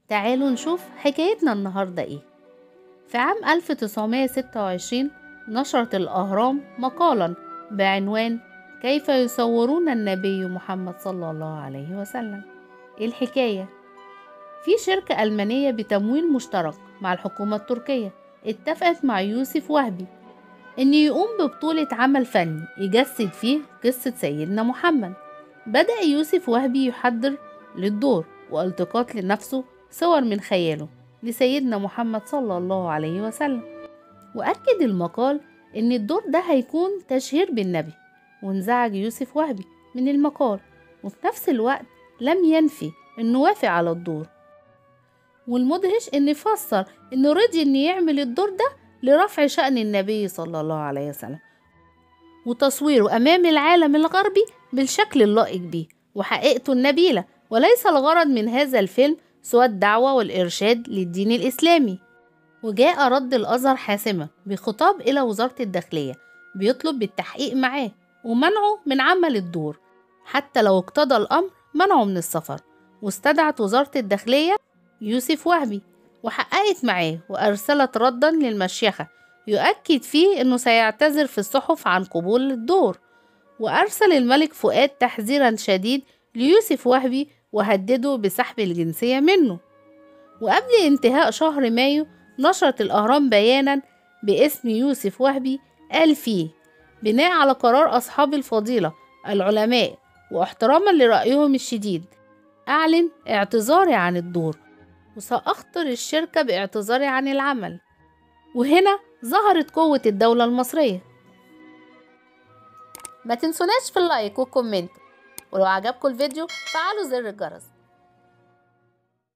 تعالوا نشوف حكايتنا النهاردة ايه. في عام 1926 نشرت الأهرام مقالا بعنوان كيف يصورون النبي محمد صلى الله عليه وسلم. ايه الحكاية؟ في شركة ألمانية بتمويل مشترك مع الحكومة التركية اتفقت مع يوسف وهبي إن يقوم ببطولة عمل فني يجسد فيه قصة سيدنا محمد. بدأ يوسف وهبي يحضر للدور والتقاط لنفسه صور من خياله لسيدنا محمد صلى الله عليه وسلم. وأكد المقال إن الدور ده هيكون تشهير بالنبي، وانزعج يوسف وهبي من المقال، وفي نفس الوقت لم ينفي إنه وافق على الدور. والمدهش إن فسر إنه رضي إن يعمل الدور ده لرفع شأن النبي صلى الله عليه وسلم وتصويره أمام العالم الغربي بالشكل اللائق بيه وحقيقته النبيلة، وليس الغرض من هذا الفيلم سوى الدعوة والإرشاد للدين الإسلامي. وجاء رد الأزهر حاسما بخطاب إلى وزارة الداخلية بيطلب بالتحقيق معاه ومنعه من عمل الدور، حتى لو اقتضى الأمر منعه من السفر. واستدعت وزارة الداخلية يوسف وهبي وحققت معاه وأرسلت ردا للمشيخة يؤكد فيه أنه سيعتذر في الصحف عن قبول الدور. وأرسل الملك فؤاد تحذيرا شديد ليوسف وهبي وهدده بسحب الجنسية منه. وقبل انتهاء شهر مايو نشرت الأهرام بيانا باسم يوسف وهبي قال فيه: بناء على قرار أصحاب الفضيلة العلماء واحتراما لرأيهم الشديد أعلن اعتذاري عن الدور، وسأخطر الشركة باعتذاري عن العمل. وهنا ظهرت قوة الدولة المصرية. ما تنسوناش في اللايك والكومنت، ولو عجبكم الفيديو فعلوا زر الجرس.